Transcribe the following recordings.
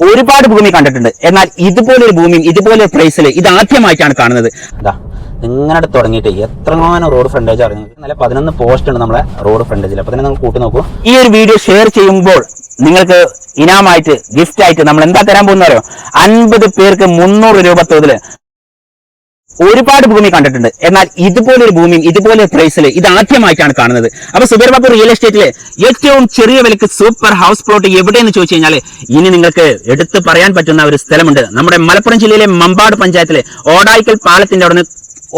ഒരുപാട് ഭൂമി കണ്ടിട്ടുണ്ട്. എന്നാൽ ഇതുപോലൊരു ഭൂമിയും ഇതുപോലെ പ്രൈസിൽ ഇത് ആദ്യമായിട്ടാണ് കാണുന്നത്. ഇങ്ങനെ തുടങ്ങിയിട്ട് എത്രങ്ങാനും റോഡ് ഫ്രണ്ടേജ് അറിയുന്നത്. നല്ല 11 പോസ്റ്റ് ഉണ്ട് നമ്മളെ റോഡ് ഫ്രണ്ടേജിൽ. അപ്പൊ തന്നെ നിങ്ങൾ കൂട്ടി നോക്കൂ. ഈ ഒരു വീഡിയോ ഷെയർ ചെയ്യുമ്പോൾ നിങ്ങൾക്ക് ഇനാമായിട്ട് ഗിഫ്റ്റ് ആയിട്ട് നമ്മൾ എന്താ തരാൻ പോകുന്നവരോ 50 പേർക്ക് 300 രൂപ തോതില്. ഒരുപാട് ഭൂമി കണ്ടിട്ടുണ്ട്. എന്നാൽ ഇതുപോലൊരു ഭൂമിയും ഇതുപോലെ പ്രൈസിൽ ഇത് ആദ്യമായിട്ടാണ് കാണുന്നത്. അപ്പൊ സുബൈർ ബാബു റിയൽ എസ്റ്റേറ്റിലെ ഏറ്റവും ചെറിയ വിലക്ക് സൂപ്പർ ഹൗസ് പ്ലോട്ട് എവിടെയെന്ന് ചോദിച്ചു കഴിഞ്ഞാൽ ഇനി നിങ്ങൾക്ക് എടുത്തു പറയാൻ പറ്റുന്ന ഒരു സ്ഥലമുണ്ട്. നമ്മുടെ മലപ്പുറം ജില്ലയിലെ മമ്പാട് പഞ്ചായത്തിലെ ഓടായിക്കൽ പാലത്തിന്റെ അവിടെ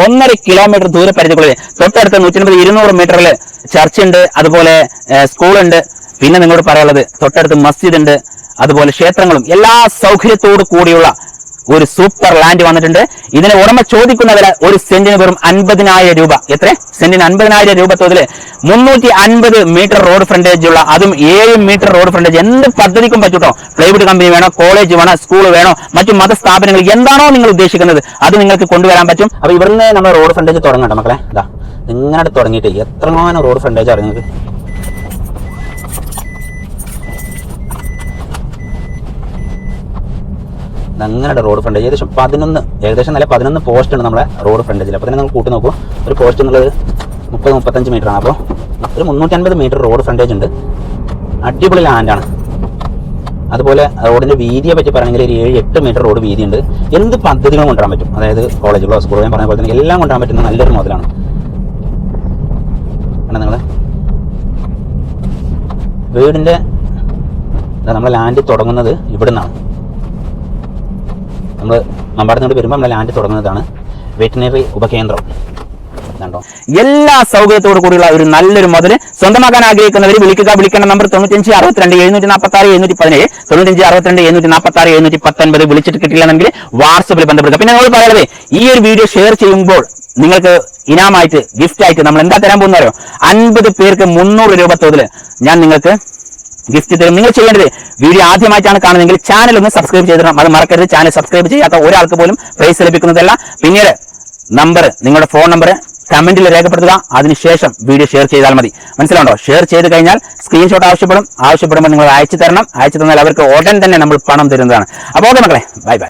1.5 കിലോമീറ്റർ ദൂരപരിധിക്കുള്ളിൽ തൊട്ടടുത്ത 150-200 മീറ്ററിൽ ചർച്ചുണ്ട്, അതുപോലെ സ്കൂളുണ്ട്. പിന്നെ നിങ്ങളോട് പറയാനുള്ളത് തൊട്ടടുത്ത് മസ്ജിദ് ഉണ്ട്, അതുപോലെ ക്ഷേത്രങ്ങളും എല്ലാ സൗകര്യത്തോടു കൂടിയുള്ള ഒരു സൂപ്പർ ലാൻഡ് വന്നിട്ടുണ്ട്. ഇതിന് ഉടമ ചോദിക്കുന്ന വില ഒരു സെന്റിന് വെറും 50,000 രൂപ. എത്ര? സെന്റിന് 50,000 രൂപ തോതില് 350 മീറ്റർ റോഡ് ഫ്രണ്ടേജ് ഉള്ള, അതും 7 മീറ്റർ റോഡ് ഫ്രണ്ടേജ്. എന്ത് പദ്ധതിക്കും പറ്റൂട്ടോ. പ്ലൈവുഡ് കമ്പനി വേണോ, കോളേജ് വേണോ, സ്കൂൾ വേണോ, മറ്റു മതസ്ഥാപനങ്ങൾ എന്താണോ നിങ്ങൾ ഉദ്ദേശിക്കുന്നത് അത് നിങ്ങൾക്ക് കൊണ്ടുവരാൻ പറ്റും. അപ്പൊ ഇവിടുന്ന് നമ്മൾ റോഡ് ഫ്രണ്ടേജ് തുടങ്ങട്ടെ മക്കളെ. ഇങ്ങനെ തുടങ്ങിയിട്ട് എത്രങ്ങാനും റോഡ് ഫ്രണ്ടേജ് അറിയുന്നത്. അങ്ങനെ റോഡ് ഫ്രണ്ടേജ് ഏകദേശം നല്ല 11 പോസ്റ്റ് ഉണ്ട് നമ്മളെ റോഡ് ഫ്രണ്ടേജിൽ. അപ്പോൾ തന്നെ നിങ്ങൾ കൂട്ടി നോക്കൂ. ഒരു പോസ്റ്റ് എന്നുള്ളത് 30-35 മീറ്റർ ആണ്. അപ്പോൾ ഒരു 350 മീറ്റർ റോഡ് ഫ്രണ്ടേജ് ഉണ്ട്. അടിപൊളി ലാൻഡാണ്. അതുപോലെ റോഡിന്റെ വീതിയെ പറ്റി പറയുകയാണെങ്കിൽ ഒരു 7-8 മീറ്റർ റോഡ് വീതിയുണ്ട്. എന്ത് പദ്ധതികളും കൊണ്ടുവരാൻ പറ്റും. അതായത് കോളേജുകളോ സ്കൂളോ ഞാൻ പറഞ്ഞ പോലെ തന്നെ എല്ലാം കൊണ്ടുവരാൻ പറ്റുന്ന നല്ലൊരു മുതലാണ്. കാരണം നിങ്ങൾ വീടിന്റെ നമ്മളെ ലാൻഡ് തുടങ്ങുന്നത് ഇവിടുന്നാണ്. നമ്മൾ മമ്പാടത്തോട് വരുമ്പോൾ നമ്മളെ ലാൻഡ് തുടങ്ങുന്നതാണ് വെറ്റിനറി ഉപകേന്ദ്രം. എല്ലാ സൗകര്യത്തോടു കൂടിയുള്ള ഒരു നല്ലൊരു മുതൽ സ്വന്തമാക്കാൻ ആഗ്രഹിക്കുന്നവർ വിളിക്കേണ്ട നമ്പർ 95 62 746 717, 95 62 746 719. വിളിച്ചിട്ട് കിട്ടില്ലെന്നെങ്കിൽ വാട്സപ്പിൽ ബന്ധപ്പെടുക. പിന്നെ നമ്മൾ പറയുന്നത് ഈ ഒരു വീഡിയോ ഷെയർ ചെയ്യുമ്പോൾ നിങ്ങൾക്ക് ഇനാമായിട്ട് ഗിഫ്റ്റ് ആയിട്ട് നമ്മൾ എന്താ തരാൻ പോകുന്നവരോ 50 പേർക്ക് 300 രൂപ തോതിൽ ഞാൻ നിങ്ങൾക്ക് ഗിഫ്റ്റ് തരും. നിങ്ങൾ ചെയ്യേണ്ടത് വീഡിയോ ആദ്യമായിട്ടാണ് കാണുന്നതെങ്കിൽ ചാനൽ ഒന്ന് സബ്സ്ക്രൈബ് ചെയ്തിടണം. അത് മറക്കരുത്. ചാനൽ സബ്സ്ക്രൈബ് ചെയ്യാത്ത ഒരാൾക്ക് പോലും പ്രൈസ് ലഭിക്കുന്നതല്ല. പിന്നീട് നിങ്ങളുടെ ഫോൺ നമ്പർ കമന്റിൽ രേഖപ്പെടുത്തുക. അതിനുശേഷം വീഡിയോ ഷെയർ ചെയ്താൽ മതി. മനസ്സിലാവുണ്ടോ? ഷെയർ ചെയ്ത് കഴിഞ്ഞാൽ സ്ക്രീൻഷോട്ട് ആവശ്യപ്പെടുമ്പോൾ നിങ്ങൾ അയച്ചു തരണം. അയച്ചു തന്നാൽ അവർക്ക് ഉടൻ തന്നെ നമ്മൾ പണം തരുന്നതാണ്. അപ്പോൾ ഓക്കെ മക്കളെ, ബൈ ബൈ.